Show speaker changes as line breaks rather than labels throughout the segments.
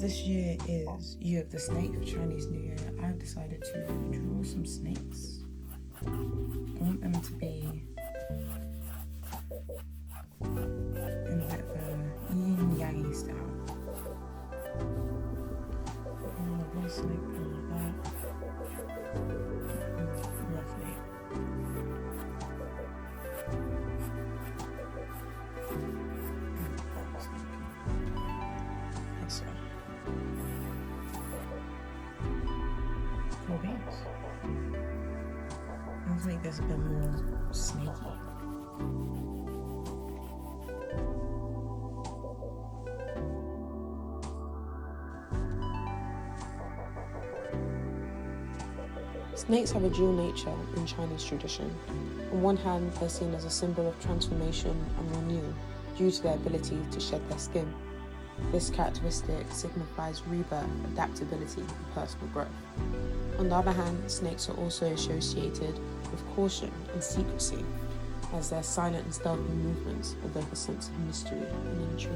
this year is Year of the Snake for Chinese New Year, I've decided to draw some snakes. I want them to be in a bit of a yin-yang style. One snake like that. Lovely. Yes, sir. Cool beans. Let's make this a bit more snaky.
Snakes have a dual nature in Chinese tradition. On one hand, they're seen as a symbol of transformation and renewal due to their ability to shed their skin. This characteristic signifies rebirth, adaptability, and personal growth. On the other hand, snakes are also associated with caution and secrecy, as their silent and stealthy movements evoke a sense of mystery and intrigue.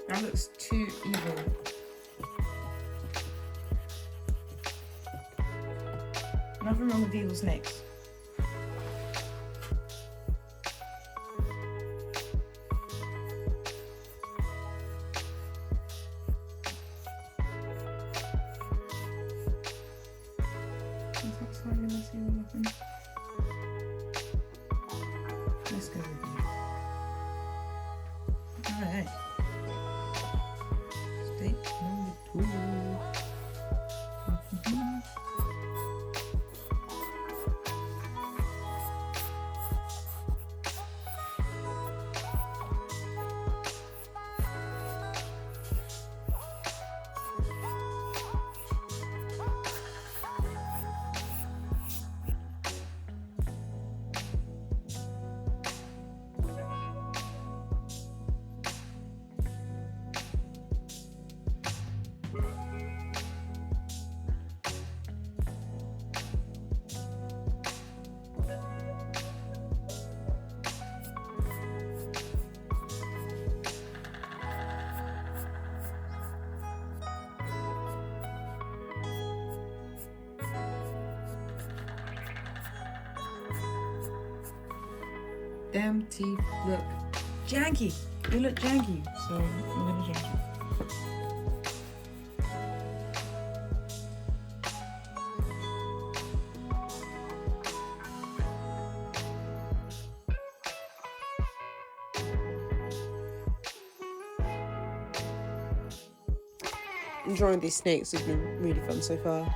That looks too evil. Nothing wrong with evil snakes. Let's go with you. Alright. Step number 2. Damn teeth look janky. They look janky, so I'm gonna jank you.
Drawing these snakes has been really fun so far.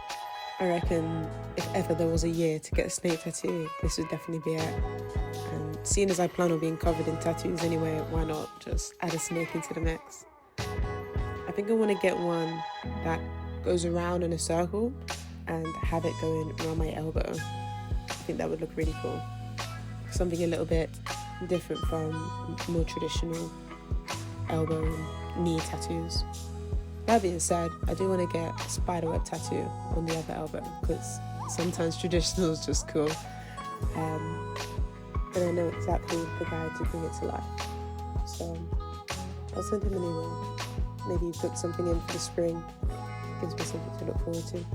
I reckon if ever there was a year to get a snake tattoo, this would definitely be it. And seeing as I plan on being covered in tattoos anyway, why not just add a snake into the mix? I think I want to get one that goes around in a circle and have it going around my elbow. I think that would look really cool. Something a little bit different from more traditional elbow and knee tattoos. That being said, I do want to get a spiderweb tattoo on the other elbow because sometimes traditional is just cool. But I know exactly the guy to bring it to life. So I'll send him an email. Maybe book something in for the spring. Gives me something to look forward to.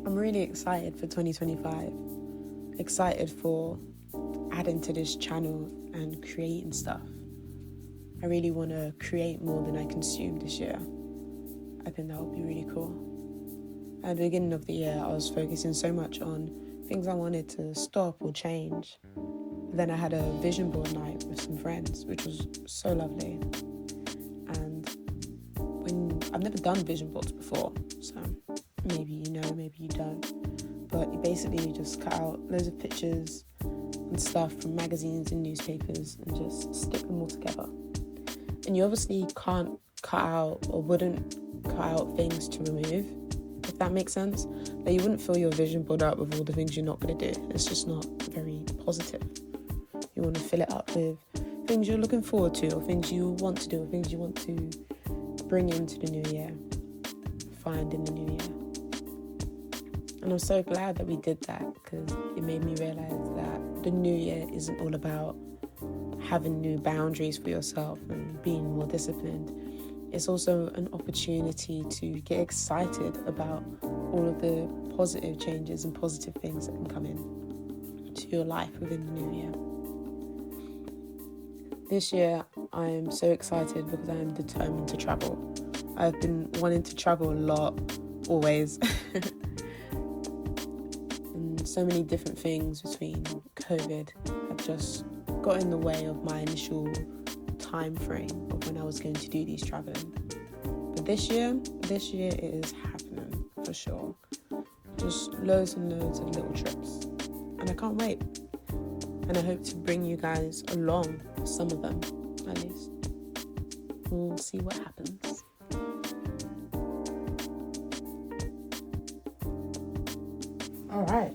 I'm really excited for 2025. Excited for adding to this channel and creating stuff. I really want to create more than I consume this year. I think that would be really cool. At the beginning of the year, I was focusing so much on things I wanted to stop or change. Then I had a vision board night with some friends, which was so lovely. And I've never done vision boards before, so maybe you know, maybe you don't. But you basically just cut out loads of pictures and stuff from magazines and newspapers and just stick them all together. And you obviously can't cut out or wouldn't cut out things to remove, if that makes sense. Like, you wouldn't fill your vision board up with all the things you're not going to do. It's just not very positive. You want to fill it up with things you're looking forward to, or things you want to do, or things you want to bring into the new year, find in the new year. And I'm so glad that we did that, because it made me realise that the new year isn't all about having new boundaries for yourself and being more disciplined. It's also an opportunity to get excited about all of the positive changes and positive things that can come in to your life within the new year. This year, I'm so excited because I am determined to travel. I've been wanting to travel a lot, always. And so many different things between COVID have just got in the way of my initial time frame of when I was going to do these traveling. But this year it is happening for sure. Just loads and loads of little trips. And I can't wait. And I hope to bring you guys along, some of them at least. We'll see what happens.
All right,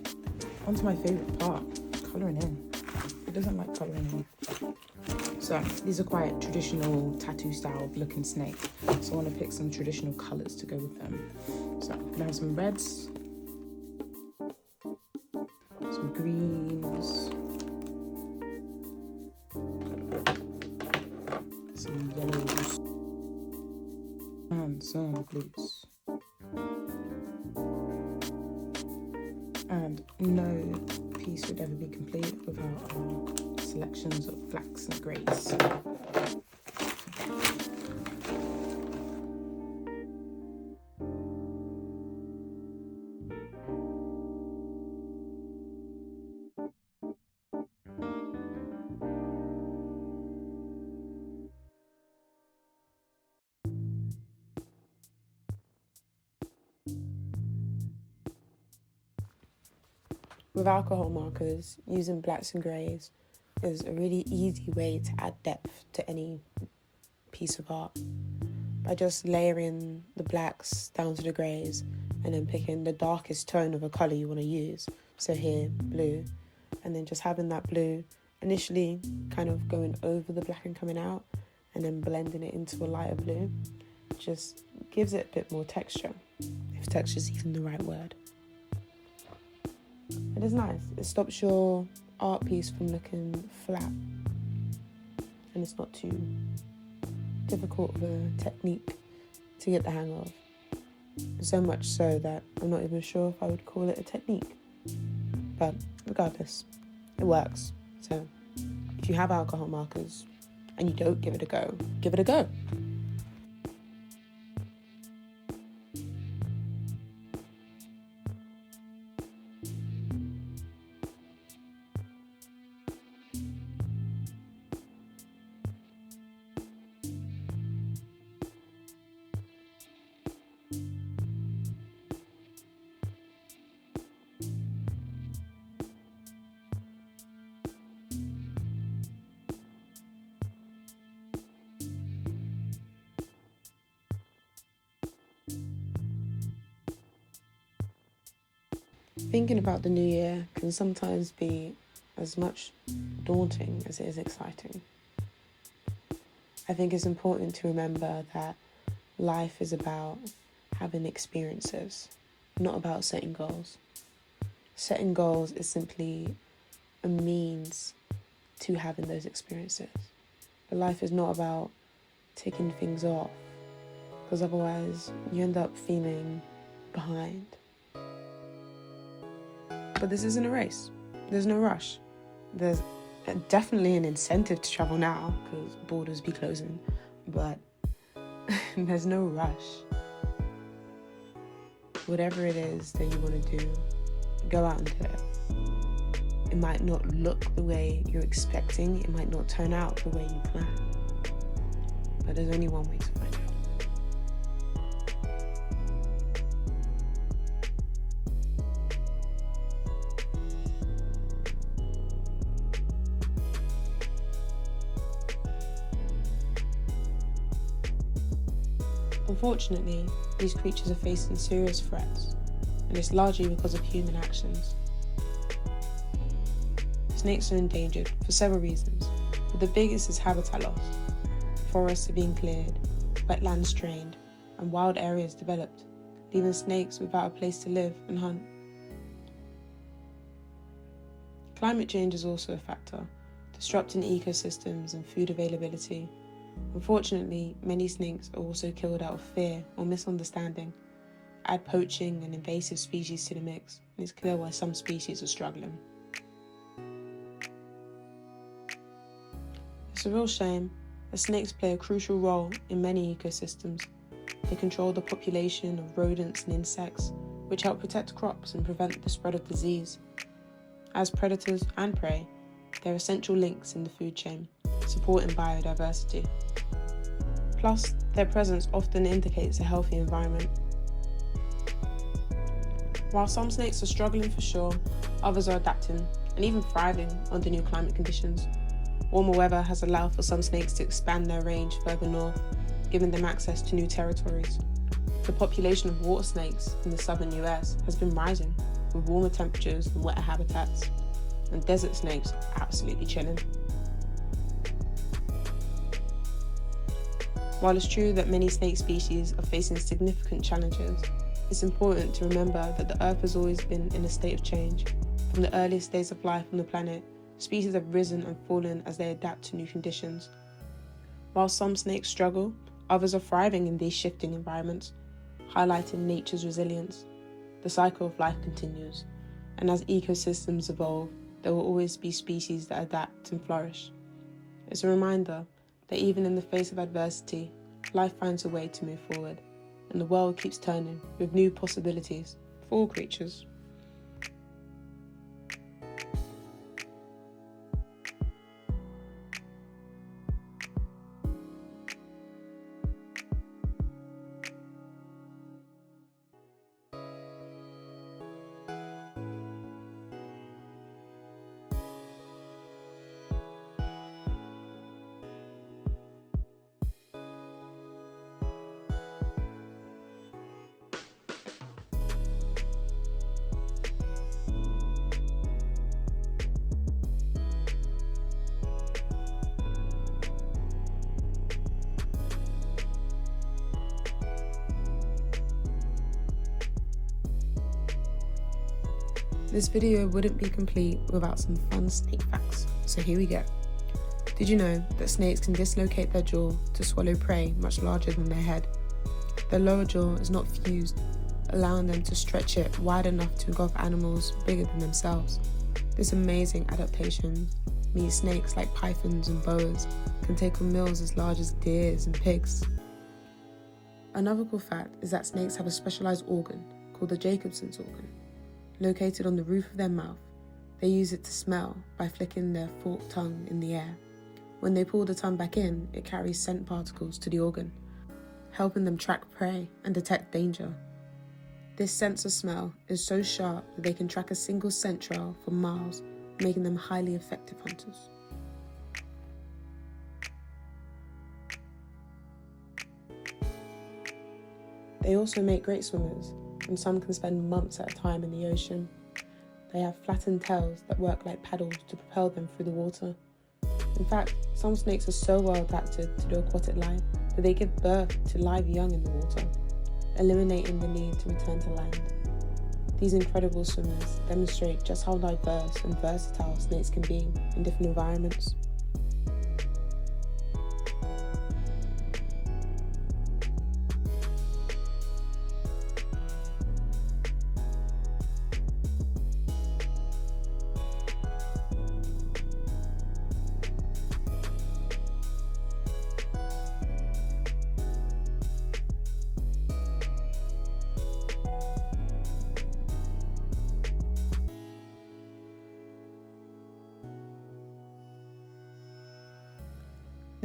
on to my favourite part, colouring in. Who doesn't like colouring in? So these are quite traditional tattoo style looking snakes. So I want to pick some traditional colours to go with them. So I'm going to have some reds, some greens, some yellows, and some blues. And no piece would ever be complete without our selections of blacks and greys. With alcohol markers, using blacks and greys is a really easy way to add depth to any piece of art. By just layering the blacks down to the greys and then picking the darkest tone of a colour you want to use. So here, blue. And then just having that blue initially kind of going over the black and coming out and then blending it into a lighter blue just gives it a bit more texture, if texture is even the right word. It is nice. It stops your art piece from looking flat, and it's not too difficult of a technique to get the hang of. So much so that I'm not even sure if I would call it a technique. But regardless, it works. So if you have alcohol markers and you don't give it a go, give it a go. Thinking about the new year can sometimes be as much daunting as it is exciting. I think it's important to remember that life is about having experiences, not about setting goals. Setting goals is simply a means to having those experiences. But life is not about taking things off, because otherwise you end up feeling behind. But this isn't a race. There's no rush. There's definitely an incentive to travel now because borders be closing, but there's no rush. Whatever it is that you want to do, go out and do it. It might not look the way you're expecting. It might not turn out the way you plan. But there's only one way to find out. Unfortunately, these creatures are facing serious threats, and it's largely because of human actions. Snakes are endangered for several reasons, but the biggest is habitat loss. Forests are being cleared, wetlands drained, and wild areas developed, leaving snakes without a place to live and hunt. Climate change is also a factor, disrupting ecosystems and food availability. Unfortunately, many snakes are also killed out of fear or misunderstanding. Add poaching and invasive species to the mix, and it's clear why some species are struggling. It's a real shame, as snakes play a crucial role in many ecosystems. They control the population of rodents and insects, which help protect crops and prevent the spread of disease. As predators and prey, they're essential links in the food chain, supporting biodiversity. Plus, their presence often indicates a healthy environment. While some snakes are struggling for sure, others are adapting and even thriving under new climate conditions. Warmer weather has allowed for some snakes to expand their range further north, giving them access to new territories. The population of water snakes in the southern US has been rising, with warmer temperatures and wetter habitats, and desert snakes are absolutely chilling. While it's true that many snake species are facing significant challenges, it's important to remember that the Earth has always been in a state of change. From the earliest days of life on the planet, species have risen and fallen as they adapt to new conditions. While some snakes struggle, others are thriving in these shifting environments, highlighting nature's resilience. The cycle of life continues, and as ecosystems evolve, there will always be species that adapt and flourish. It's a reminder that even in the face of adversity, life finds a way to move forward, and the world keeps turning with new possibilities for all creatures. This video wouldn't be complete without some fun snake facts, so here we go. Did you know that snakes can dislocate their jaw to swallow prey much larger than their head? Their lower jaw is not fused, allowing them to stretch it wide enough to engulf animals bigger than themselves. This amazing adaptation means snakes like pythons and boas can take on meals as large as deers and pigs. Another cool fact is that snakes have a specialized organ called the Jacobson's organ. Located on the roof of their mouth, they use it to smell by flicking their forked tongue in the air. When they pull the tongue back in, it carries scent particles to the organ, helping them track prey and detect danger. This sense of smell is so sharp that they can track a single scent trail for miles, making them highly effective hunters. They also make great swimmers, and some can spend months at a time in the ocean. They have flattened tails that work like paddles to propel them through the water. In fact, some snakes are so well adapted to the aquatic life that they give birth to live young in the water, eliminating the need to return to land. These incredible swimmers demonstrate just how diverse and versatile snakes can be in different environments.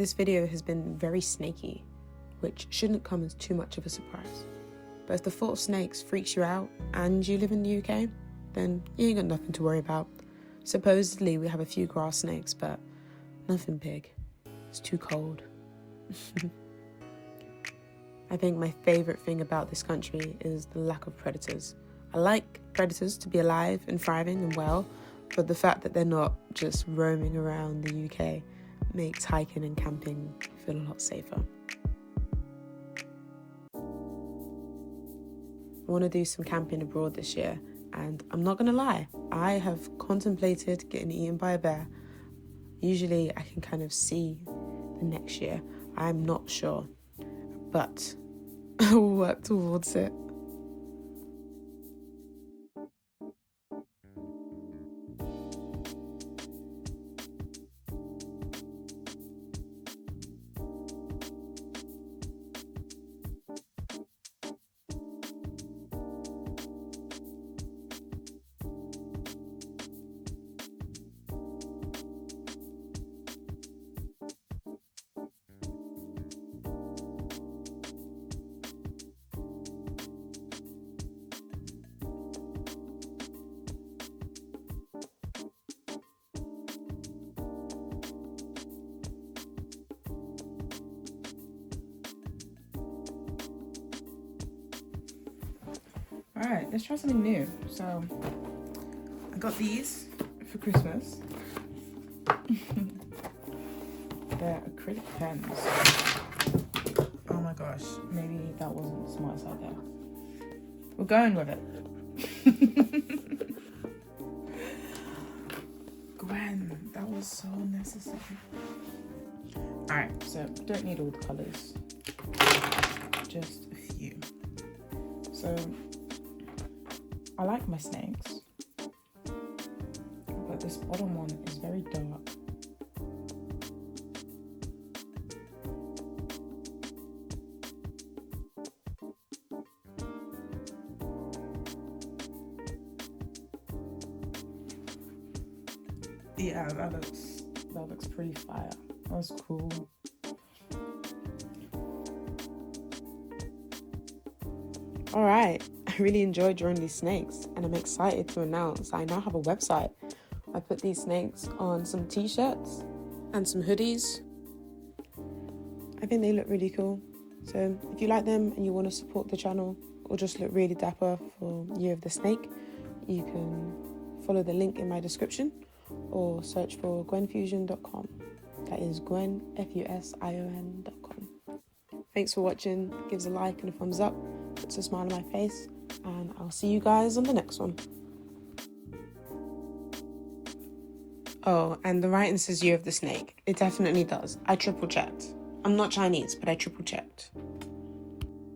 This video has been very snaky, which shouldn't come as too much of a surprise. But if the thought of snakes freaks you out and you live in the UK, then you ain't got nothing to worry about. Supposedly we have a few grass snakes, but nothing big. It's too cold. I think my favourite thing about this country is the lack of predators. I like predators to be alive and thriving and well, but the fact that they're not just roaming around the UK makes hiking and camping feel a lot safer. I want to do some camping abroad this year, and I'm not going to lie, I have contemplated getting eaten by a bear. Usually I can kind of see the next year. I'm not sure, but I will work towards it.
Alright, let's try something new. So, I got these for Christmas. They're acrylic pens. Oh my gosh, maybe that wasn't the smartest idea. We're going with it. Gwen, that was so unnecessary. Alright, so don't need all the colours. Just a few. So, I like my snakes, but this bottom one is very dark. Yeah, that looks pretty fire. That was cool.
All right, I really enjoyed drawing these snakes, and I'm excited to announce I now have a website. I put these snakes on some t-shirts and some hoodies. I think they look really cool. So if you like them and you want to support the channel or just look really dapper for Year of the Snake, you can follow the link in my description or search for gwenfusion.com. That is Gwen, Fusion.com. Thanks for watching. Give us a like and a thumbs up. Puts a smile on my face, and I'll see you guys on the next one. Oh, and the writing says Year of the Snake. It definitely does. I triple checked. I'm not Chinese, but I triple checked.